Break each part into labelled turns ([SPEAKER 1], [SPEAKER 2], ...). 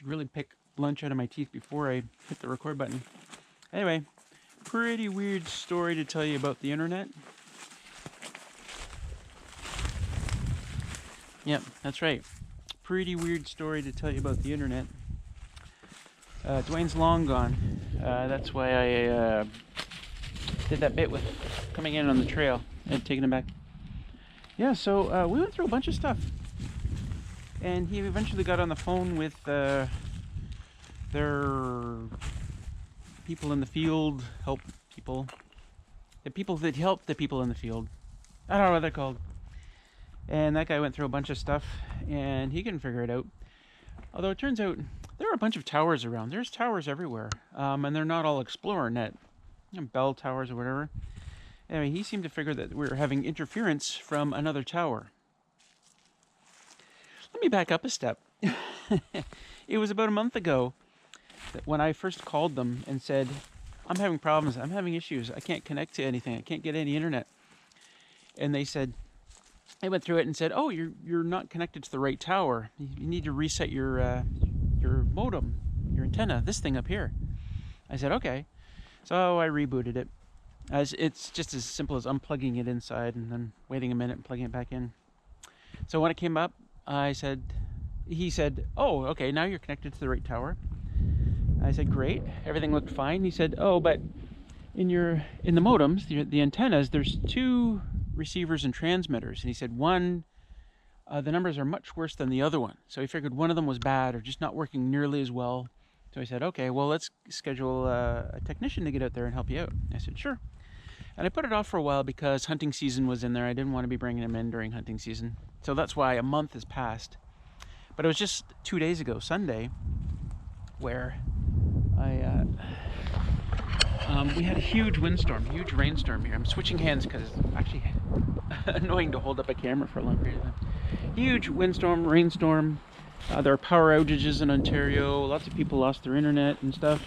[SPEAKER 1] should really pick lunch out of my teeth before I hit the record button. Anyway, pretty weird story to tell you about the internet. Yep, that's right. Pretty weird story to tell you about the internet. Dwayne's long gone. That's why I did that bit with coming in on the trail and taking him back. Yeah, so we went through a bunch of stuff. And he eventually got on the phone with their people in the field, help people. The people that help the people in the field. I don't know what they're called. And that guy went through a bunch of stuff, and he couldn't figure it out. Although it turns out there are a bunch of towers around. There's towers everywhere, and they're not all ExplorerNet, bell towers or whatever. Anyway, he seemed to figure that we were having interference from another tower. Let me back up a step. It was about a month ago that when I first called them and said, I'm having problems, I'm having issues, I can't connect to anything, I can't get any internet. And they said, I went through it and said, oh, you're not connected to the right tower. You need to reset your modem, your antenna, this thing up here. I said, okay. So I rebooted it. It's just as simple as unplugging it inside and then waiting a minute and plugging it back in. So when it came up, he said, oh, okay, now you're connected to the right tower. I said, great, everything looked fine. He said, oh, but in the modems, the antennas, there's two receivers and transmitters. And he said the numbers are much worse than the other one. So he figured one of them was bad or just not working nearly as well. So I said, okay, well, let's schedule a technician to get out there and help you out. I said, sure. And I put it off for a while because hunting season was in there. I didn't want to be bringing him in during hunting season. So that's why a month has passed. But it was just 2 days ago, Sunday, where we had a huge windstorm, huge rainstorm here. I'm switching hands because it's actually annoying to hold up a camera for a long period of time. Huge windstorm, rainstorm. There are power outages in Ontario. Lots of people lost their internet and stuff.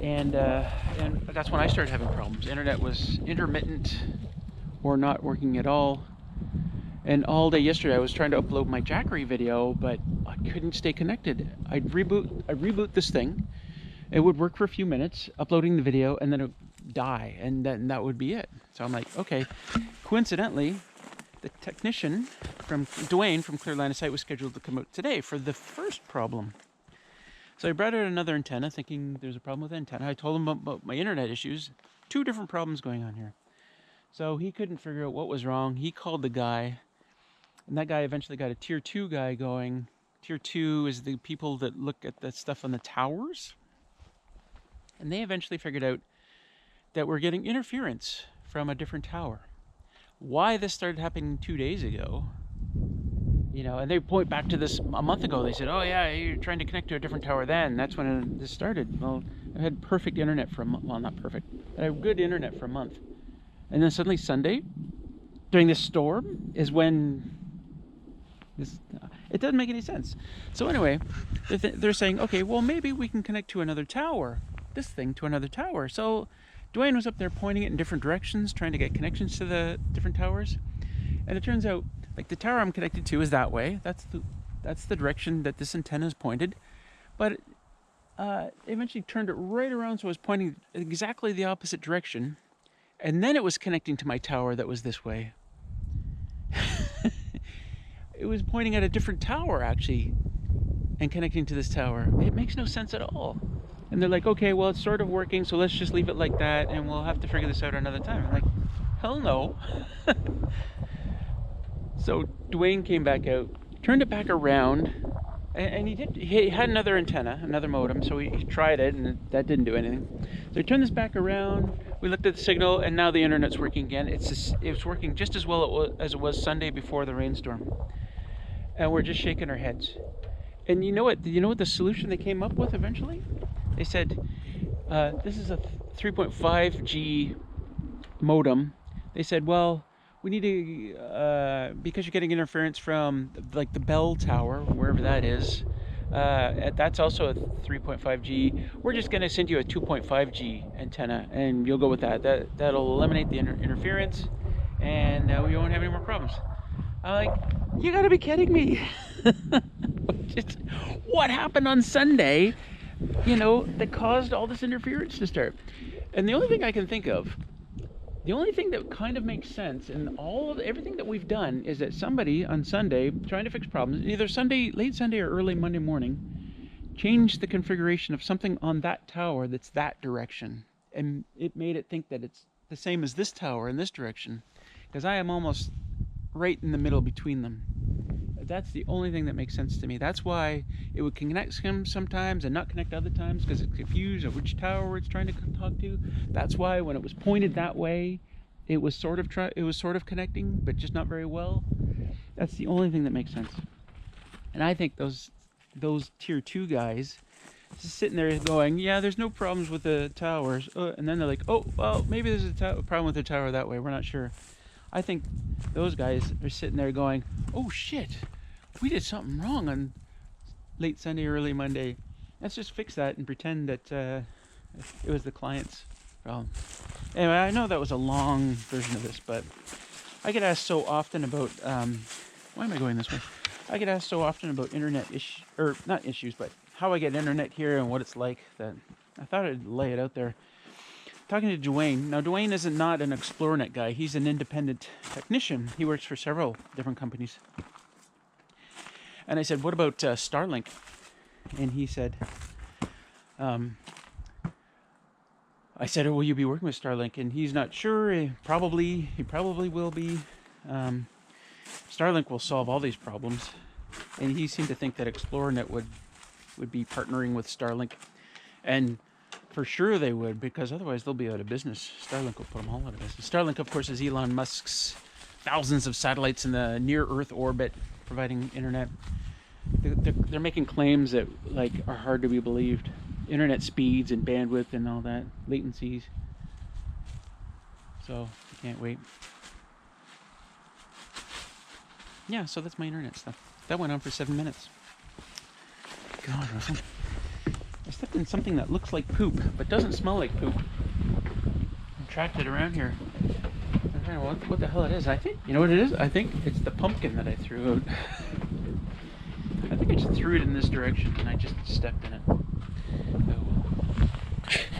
[SPEAKER 1] And that's when I started having problems. Internet was intermittent or not working at all. And all day yesterday I was trying to upload my Jackery video, but I couldn't stay connected. I'd reboot this thing. It would work for a few minutes, uploading the video, and then it would die, and then that would be it. So I'm like, okay. Coincidentally, the technician from Dwayne from Clear Line of Sight was scheduled to come out today for the first problem. So I brought out another antenna, thinking there's a problem with the antenna. I told him about my internet issues. 2 different problems going on here. So he couldn't figure out what was wrong. He called the guy, and that guy eventually got a tier 2 guy going. Tier 2 is the people that look at the stuff on the towers. And they eventually figured out that we're getting interference from a different tower. Why this started happening 2 days ago, and they point back to this a month ago. They said, oh yeah, you're trying to connect to a different tower then. That's when this started. Well, I had perfect internet for a month. Well, not perfect. I had good internet for a month. And then suddenly Sunday, during this storm, is when it doesn't make any sense. So anyway, they're saying, okay, well, maybe we can connect to another tower. This thing to another tower. So Dwayne was up there pointing it in different directions, trying to get connections to the different towers. And it turns out, like, the tower I'm connected to is that way. That's the direction that this antenna is pointed. But it eventually turned it right around, so it was pointing exactly the opposite direction. And then it was connecting to my tower that was this way. It was pointing at a different tower, actually, and connecting to this tower. It makes no sense at all. And they're like, okay, well, it's sort of working, so let's just leave it like that, and we'll have to figure this out another time. I'm like, hell no. So Dwayne came back out, turned it back around, and he had another antenna, another modem, so he tried it, and that didn't do anything. So he turned this back around, we looked at the signal, and now the internet's working again. It's working just as well as it was Sunday before the rainstorm. And we're just shaking our heads. And you know what the solution they came up with eventually? They said, this is a 3.5G modem. They said, well, we need to, because you're getting interference from like the bell tower, wherever that is, that's also a 3.5G. We're just going to send you a 2.5G antenna, and you'll go with that. That'll eliminate the interference, and we won't have any more problems. I'm like, you gotta be kidding me. What happened on Sunday, you know, that caused all this interference to start? And the only thing I can think of, the only thing that kind of makes sense in all of everything that we've done is that somebody on Sunday trying to fix problems, either Sunday, late Sunday or early Monday morning, changed the configuration of something on that tower that's that direction. And it made it think that it's the same as this tower in this direction, because I am almost right in the middle between them. That's the only thing that makes sense to me. That's why it would connect him sometimes and not connect other times, because it's confused of which tower it's trying to talk to. That's why when it was pointed that way, it was sort of connecting, but just not very well. That's the only thing that makes sense. And I think those tier 2 guys just sitting there going, yeah, there's no problems with the towers, and then they're like, oh, well, maybe there's a problem with the tower that way, we're not sure. I think those guys are sitting there going, oh shit, we did something wrong on late Sunday, early Monday. Let's just fix that and pretend that it was the client's problem. Anyway, I know that was a long version of this, but I get asked so often about, why am I going this way? I get asked so often about internet not issues, but how I get internet here and what it's like, that I thought I'd lay it out there. Talking to Dwayne. Now, Dwayne is not an ExploreNet guy. He's an independent technician. He works for several different companies. And I said, what about Starlink? And he said, I said, will you be working with Starlink? And he's not sure. He probably will be. Starlink will solve all these problems. And he seemed to think that ExploreNet would be partnering with Starlink. And for sure they would, because otherwise they'll be out of business. Starlink will put them all out of business. Starlink, of course, is Elon Musk's thousands of satellites in the near-Earth orbit providing internet. They're making claims that are hard to be believed. Internet speeds and bandwidth and all that, latencies. So, I can't wait. Yeah, so that's my internet stuff. That went on for 7 minutes. God, Russell. I stepped in something that looks like poop, but doesn't smell like poop. I'm tracked it around here. I don't know what the hell it is. I think, you know what it is? I think it's the pumpkin that I threw out. I think I just threw it in this direction and I just stepped in it.